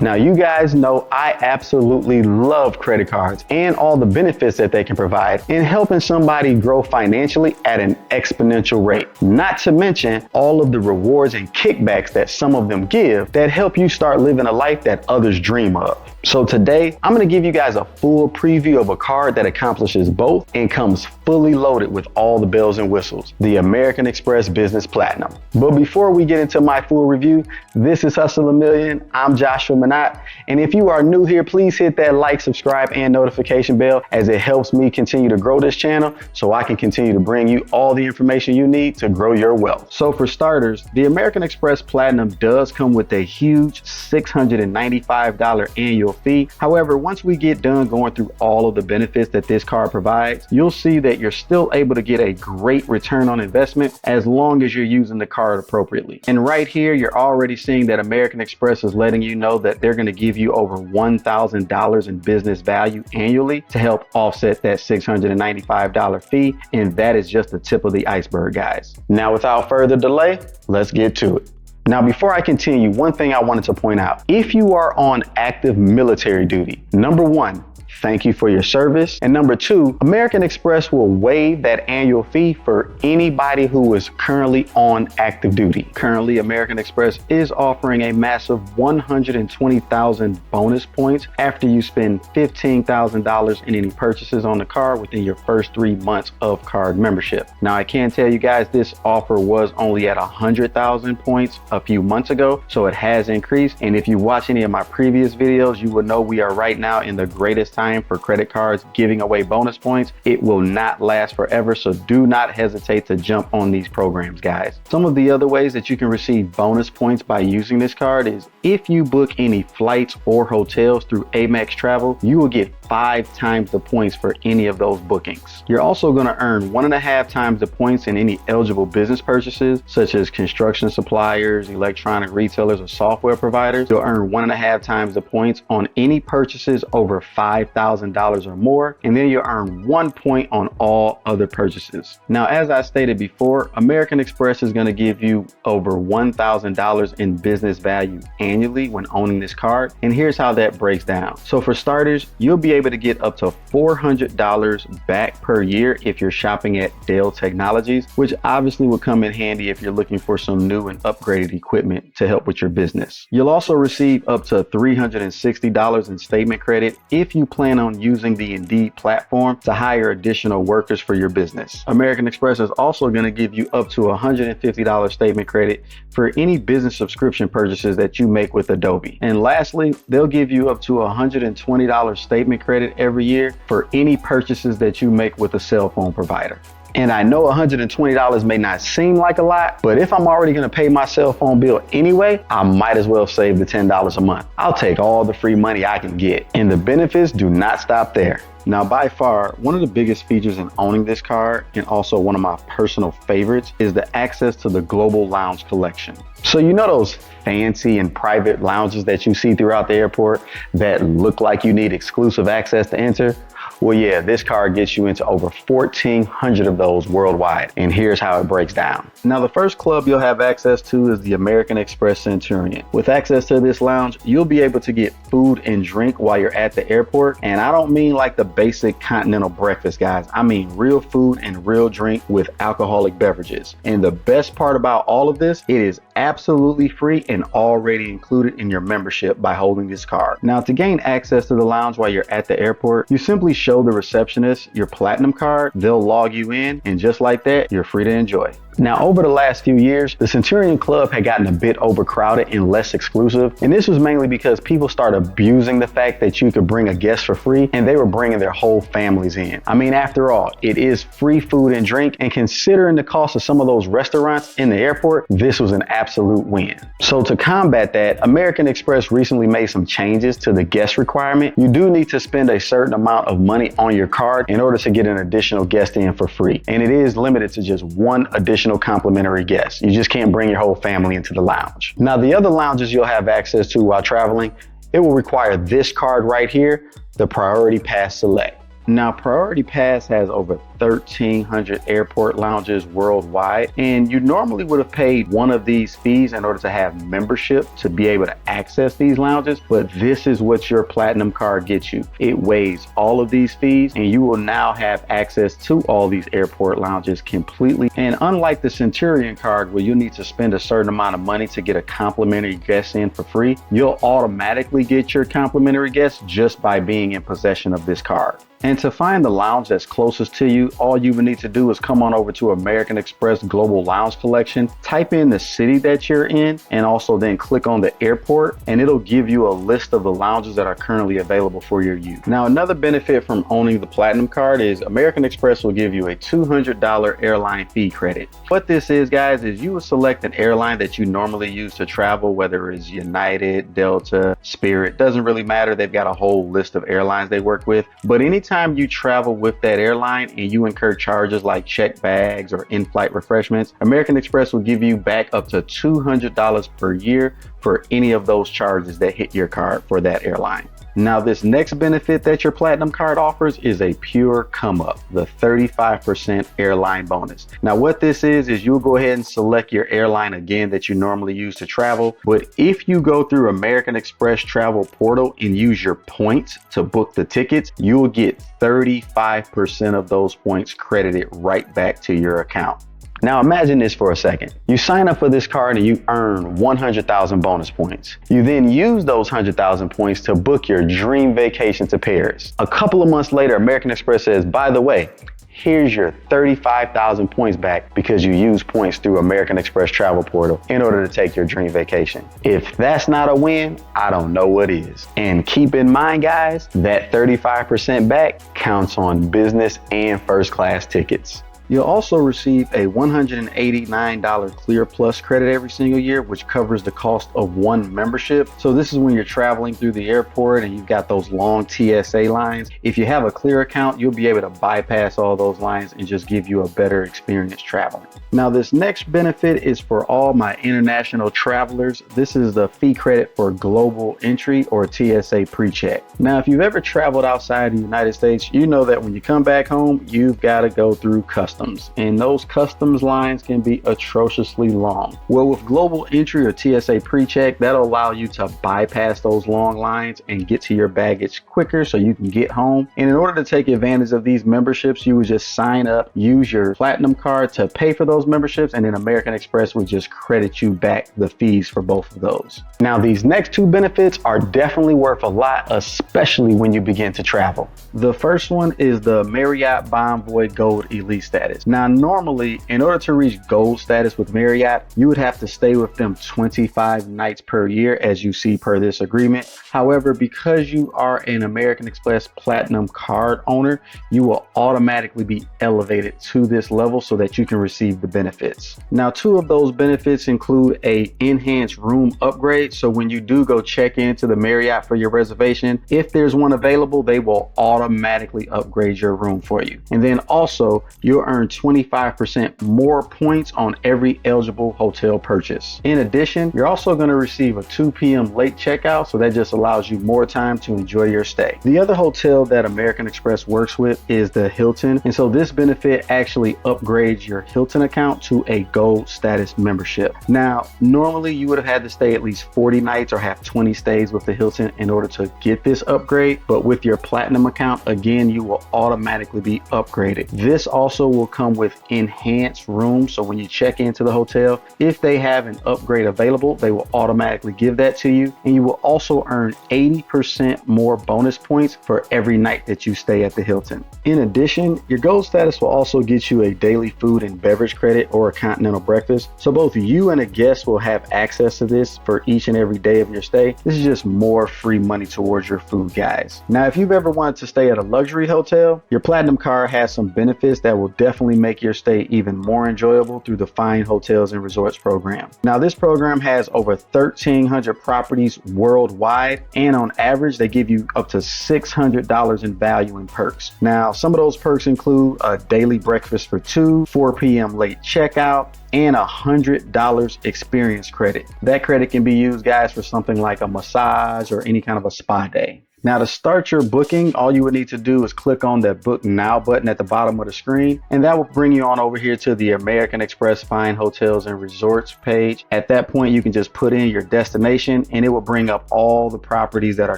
Now, you guys know I absolutely love credit cards and all the benefits that they can provide in helping somebody grow financially at an exponential rate. Not to mention all of the rewards and kickbacks that some of them give that help you start living a life that others dream of. So today, I'm going to give you guys a full preview of a card that accomplishes both and comes fully loaded with all the bells and whistles, the American Express Business Platinum. But before we get into my full review, this is Hustle a Million. I'm Joshua Minot. And if you are new here, please hit that like, subscribe, and notification bell as it helps me continue to grow this channel so I can continue to bring you all the information you need to grow your wealth. So for starters, the American Express Platinum does come with a huge $695 annual fee. However, once we get done going through all of the benefits that this card provides, you'll see that you're still able to get a great return on investment as long as you're using the card appropriately. And right here, you're already seeing that American Express is letting you know that they're going to give you over $1,000 in business value annually to help offset that $695 fee. And that is just the tip of the iceberg, guys. Now, without further delay, let's get to it. Now, before I continue, one thing I wanted to point out. If you are on active military duty, number one, thank you for your service. And number two, American Express will waive that annual fee for anybody who is currently on active duty. Currently, American Express is offering a massive 120,000 bonus points after you spend $15,000 in any purchases on the card within your first 3 months of card membership. Now, I can tell you guys this offer was only at 100,000 points a few months ago, so it has increased. And if you watch any of my previous videos, you will know we are right now in the greatest time for credit cards giving away bonus points. It will not last forever, so do not hesitate to jump on these programs, guys. Some of the other ways that you can receive bonus points by using this card is if you book any flights or hotels through Amex Travel, you will get 5 times the points for any of those bookings. You're also going to earn 1.5 times the points in any eligible business purchases, such as construction suppliers, electronic retailers, or software providers. You'll earn 1.5 times the points on any purchases over $5,000 or more, and then you'll earn 1 point on all other purchases. Now, as I stated before, American Express is going to give you over $1,000 in business value annually when owning this card, and here's how that breaks down. So for starters, you'll be able to get up to $400 back per year if you're shopping at Dell Technologies, which obviously will come in handy if you're looking for some new and upgraded equipment to help with your business. You'll also receive up to $360 in statement credit if you plan on using the Indeed platform to hire additional workers for your business. American Express is also going to give you up to $150 statement credit for any business subscription purchases that you make with Adobe. And lastly, they'll give you up to $120 statement credit every year for any purchases that you make with a cell phone provider. And I know $120 may not seem like a lot, but if I'm already going to pay my cell phone bill anyway, I might as well save the $10 a month. I'll take all the free money I can get. And the benefits do not stop there. Now, by far, one of the biggest features in owning this card, and also one of my personal favorites, is the access to the Global Lounge collection. So you know those fancy and private lounges that you see throughout the airport that look like you need exclusive access to enter? Well, yeah, this card gets you into over 1,400 of those worldwide. And here's how it breaks down. Now, the first club you'll have access to is the American Express Centurion. With access to this lounge, you'll be able to get food and drink while you're at the airport. And I don't mean like the basic continental breakfast, guys. I mean real food and real drink with alcoholic beverages. And the best part about all of this, it is absolutely free and already included in your membership by holding this card. Now, to gain access to the lounge while you're at the airport, you simply show the receptionist your platinum card. They'll log you in, and just like that, you're free to enjoy. Now, over the last few years, the Centurion Club had gotten a bit overcrowded and less exclusive. And this was mainly because people started abusing the fact that you could bring a guest for free, and they were bringing their whole families in. I mean, after all, it is free food and drink, and considering the cost of some of those restaurants in the airport, this was an absolute win. So to combat that, American Express recently made some changes to the guest requirement. You do need to spend a certain amount of money on your card in order to get an additional guest in for free. And it is limited to just one additional complimentary guest. You just can't bring your whole family into the lounge. Now, the other lounges you'll have access to while traveling, it will require this card right here, the Priority Pass Select. Now, Priority Pass has over 1,300 airport lounges worldwide. And you normally would have paid one of these fees in order to have membership to be able to access these lounges. But this is what your platinum card gets you. It waives all of these fees and you will now have access to all these airport lounges completely. And unlike the Centurion card where you need to spend a certain amount of money to get a complimentary guest in for free, you'll automatically get your complimentary guest just by being in possession of this card. And to find the lounge that's closest to you, all you would need to do is come on over to American Express Global Lounge Collection, type in the city that you're in, and also then click on the airport, and it'll give you a list of the lounges that are currently available for your use. Now, another benefit from owning the Platinum card is American Express will give you a $200 airline fee credit. What this is, guys, is you will select an airline that you normally use to travel, whether it's United, Delta, Spirit, doesn't really matter. They've got a whole list of airlines they work with. But anytime you travel with that airline and you incur charges like checked bags or in-flight refreshments, American Express will give you back up to $200 per year for any of those charges that hit your card for that airline. Now, this next benefit that your Platinum card offers is a pure come up, the 35% airline bonus. Now, what this is you'll go ahead and select your airline again that you normally use to travel. But if you go through American Express Travel Portal and use your points to book the tickets, you'll get 35% of those points credited right back to your account. Now imagine this for a second. You sign up for this card and you earn 100,000 bonus points. You then use those 100,000 points to book your dream vacation to Paris. A couple of months later, American Express says, by the way, here's your 35,000 points back because you use points through American Express Travel Portal in order to take your dream vacation. If that's not a win, I don't know what is. And keep in mind, guys, that 35% back counts on business and first class tickets. You'll also receive a $189 Clear Plus credit every single year, which covers the cost of one membership. So this is when you're traveling through the airport and you've got those long TSA lines. If you have a Clear account, you'll be able to bypass all those lines and just give you a better experience traveling. Now, this next benefit is for all my international travelers. This is the fee credit for global entry or TSA pre-check. Now, if you've ever traveled outside the United States, you know that when you come back home, you've got to go through customs. And those customs lines can be atrociously long. Well, with global entry or TSA pre-check, that'll allow you to bypass those long lines and get to your baggage quicker so you can get home. And in order to take advantage of these memberships, you would just sign up, use your Platinum card to pay for those memberships, and then American Express would just credit you back the fees for both of those. Now, these next two benefits are definitely worth a lot, especially when you begin to travel. The first one is the Marriott Bonvoy Gold Elite status. Now, normally, in order to reach gold status with Marriott, you would have to stay with them 25 nights per year, as you see per this agreement. However, because you are an American Express Platinum card owner, you will automatically be elevated to this level so that you can receive the benefits. Now, two of those benefits include a enhanced room upgrade. So when you do go check into the Marriott for your reservation, if there's one available, they will automatically upgrade your room for you. And then also, you'll earn 25% more points on every eligible hotel purchase. In addition, you're also going to receive a 2 p.m. late checkout, so that just allows you more time to enjoy your stay. The other hotel that American Express works with is the Hilton, and so this benefit actually upgrades your Hilton account to a gold status membership. Now, normally you would have had to stay at least 40 nights or have 20 stays with the Hilton in order to get this upgrade, but with your Platinum account, again, you will automatically be upgraded. This also will come with enhanced rooms, so when you check into the hotel, if they have an upgrade available, they will automatically give that to you, and you will also earn 80% more bonus points for every night that you stay at the Hilton. In addition, your gold status will also get you a daily food and beverage credit or a continental breakfast, so both you and a guest will have access to this for each and every day of your stay. This is just more free money towards your food, guys. Now, if you've ever wanted to stay at a luxury hotel, your Platinum card has some benefits that will definitely make your stay even more enjoyable through the Fine Hotels and Resorts program. Now, this program has over 1,300 properties worldwide, and on average, they give you up to $600 in value in perks. Now, some of those perks include a daily breakfast for two, 4 p.m. late checkout, and $100 experience credit. That credit can be used, guys, for something like a massage or any kind of a spa day. Now to start your booking, all you would need to do is click on that Book Now button at the bottom of the screen, and that will bring you on over here to the American Express Fine Hotels and Resorts page. At that point, you can just put in your destination and it will bring up all the properties that are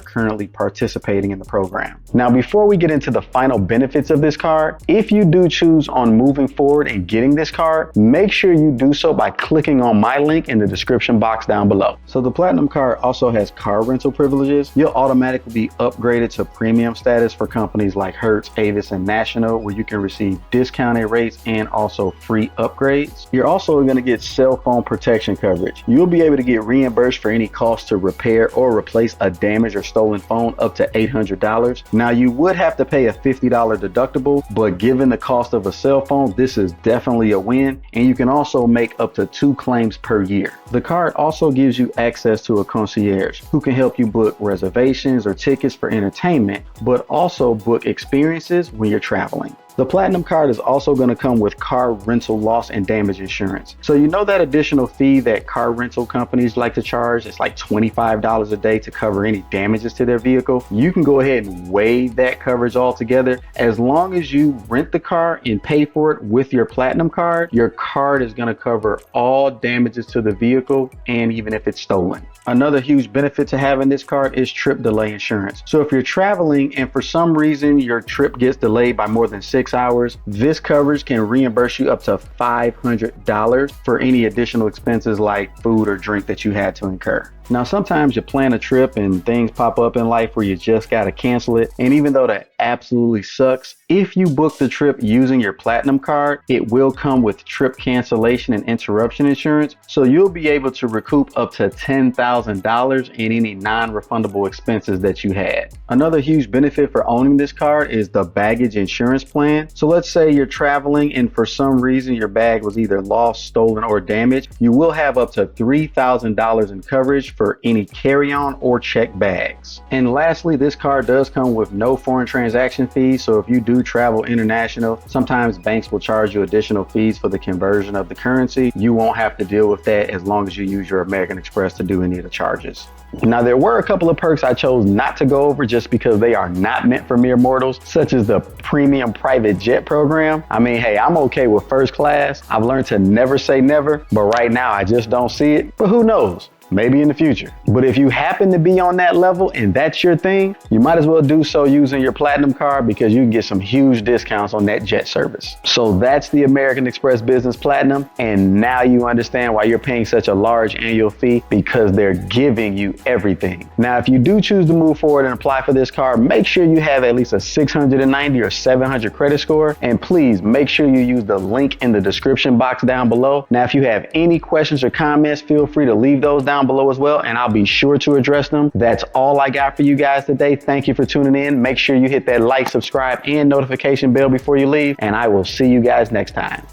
currently participating in the program. Now, before we get into the final benefits of this card, if you do choose on moving forward and getting this card, make sure you do so by clicking on my link in the description box down below. So the Platinum card also has car rental privileges. You'll automatically be upgraded to premium status for companies like Hertz, Avis, and National, where you can receive discounted rates and also free upgrades. You're also going to get cell phone protection coverage. You'll be able to get reimbursed for any cost to repair or replace a damaged or stolen phone up to $800. Now, you would have to pay a $50 deductible, but given the cost of a cell phone, this is definitely a win, and you can also make up to 2 claims per year. The card also gives you access to a concierge who can help you book reservations or tickets for entertainment, but also book experiences when you're traveling. The Platinum card is also going to come with car rental loss and damage insurance. So you know that additional fee that car rental companies like to charge? It's like $25 a day to cover any damages to their vehicle. You can go ahead and waive that coverage altogether. As long as you rent the car and pay for it with your Platinum card, your card is going to cover all damages to the vehicle and even if it's stolen. Another huge benefit to having this card is trip delay insurance. So if you're traveling and for some reason your trip gets delayed by more than 6 hours, this coverage can reimburse you up to $500 for any additional expenses like food or drink that you had to incur. Now, sometimes you plan a trip and things pop up in life where you just got to cancel it. And even though that absolutely sucks, if you book the trip using your Platinum card, it will come with trip cancellation and interruption insurance. So you'll be able to recoup up to $10,000 in any non-refundable expenses that you had. Another huge benefit for owning this card is the baggage insurance plan. So let's say you're traveling and for some reason your bag was either lost, stolen, or damaged. You will have up to $3,000 in coverage for any carry-on or checked bags. And lastly, this card does come with no foreign transaction fees. So if you do travel international, sometimes banks will charge you additional fees for the conversion of the currency. You won't have to deal with that as long as you use your American Express to do any of the charges. Now, there were a couple of perks I chose not to go over just because they are not meant for mere mortals, such as the premium private jet program. I mean, hey, I'm okay with first class. I've learned to never say never, but right now I just don't see it. But who knows? Maybe in the future. But if you happen to be on that level and that's your thing, you might as well do so using your Platinum card because you can get some huge discounts on that jet service. So that's the American Express Business Platinum. And now you understand why you're paying such a large annual fee, because they're giving you everything. Now, if you do choose to move forward and apply for this card, make sure you have at least a 690 or 700 credit score. And please make sure you use the link in the description box down below. Now, if you have any questions or comments, feel free to leave those down below as well, and I'll be sure to address them. That's all I got for you guys today. Thank you for tuning in. Make sure you hit that like, subscribe, and notification bell before you leave, and I will see you guys next time.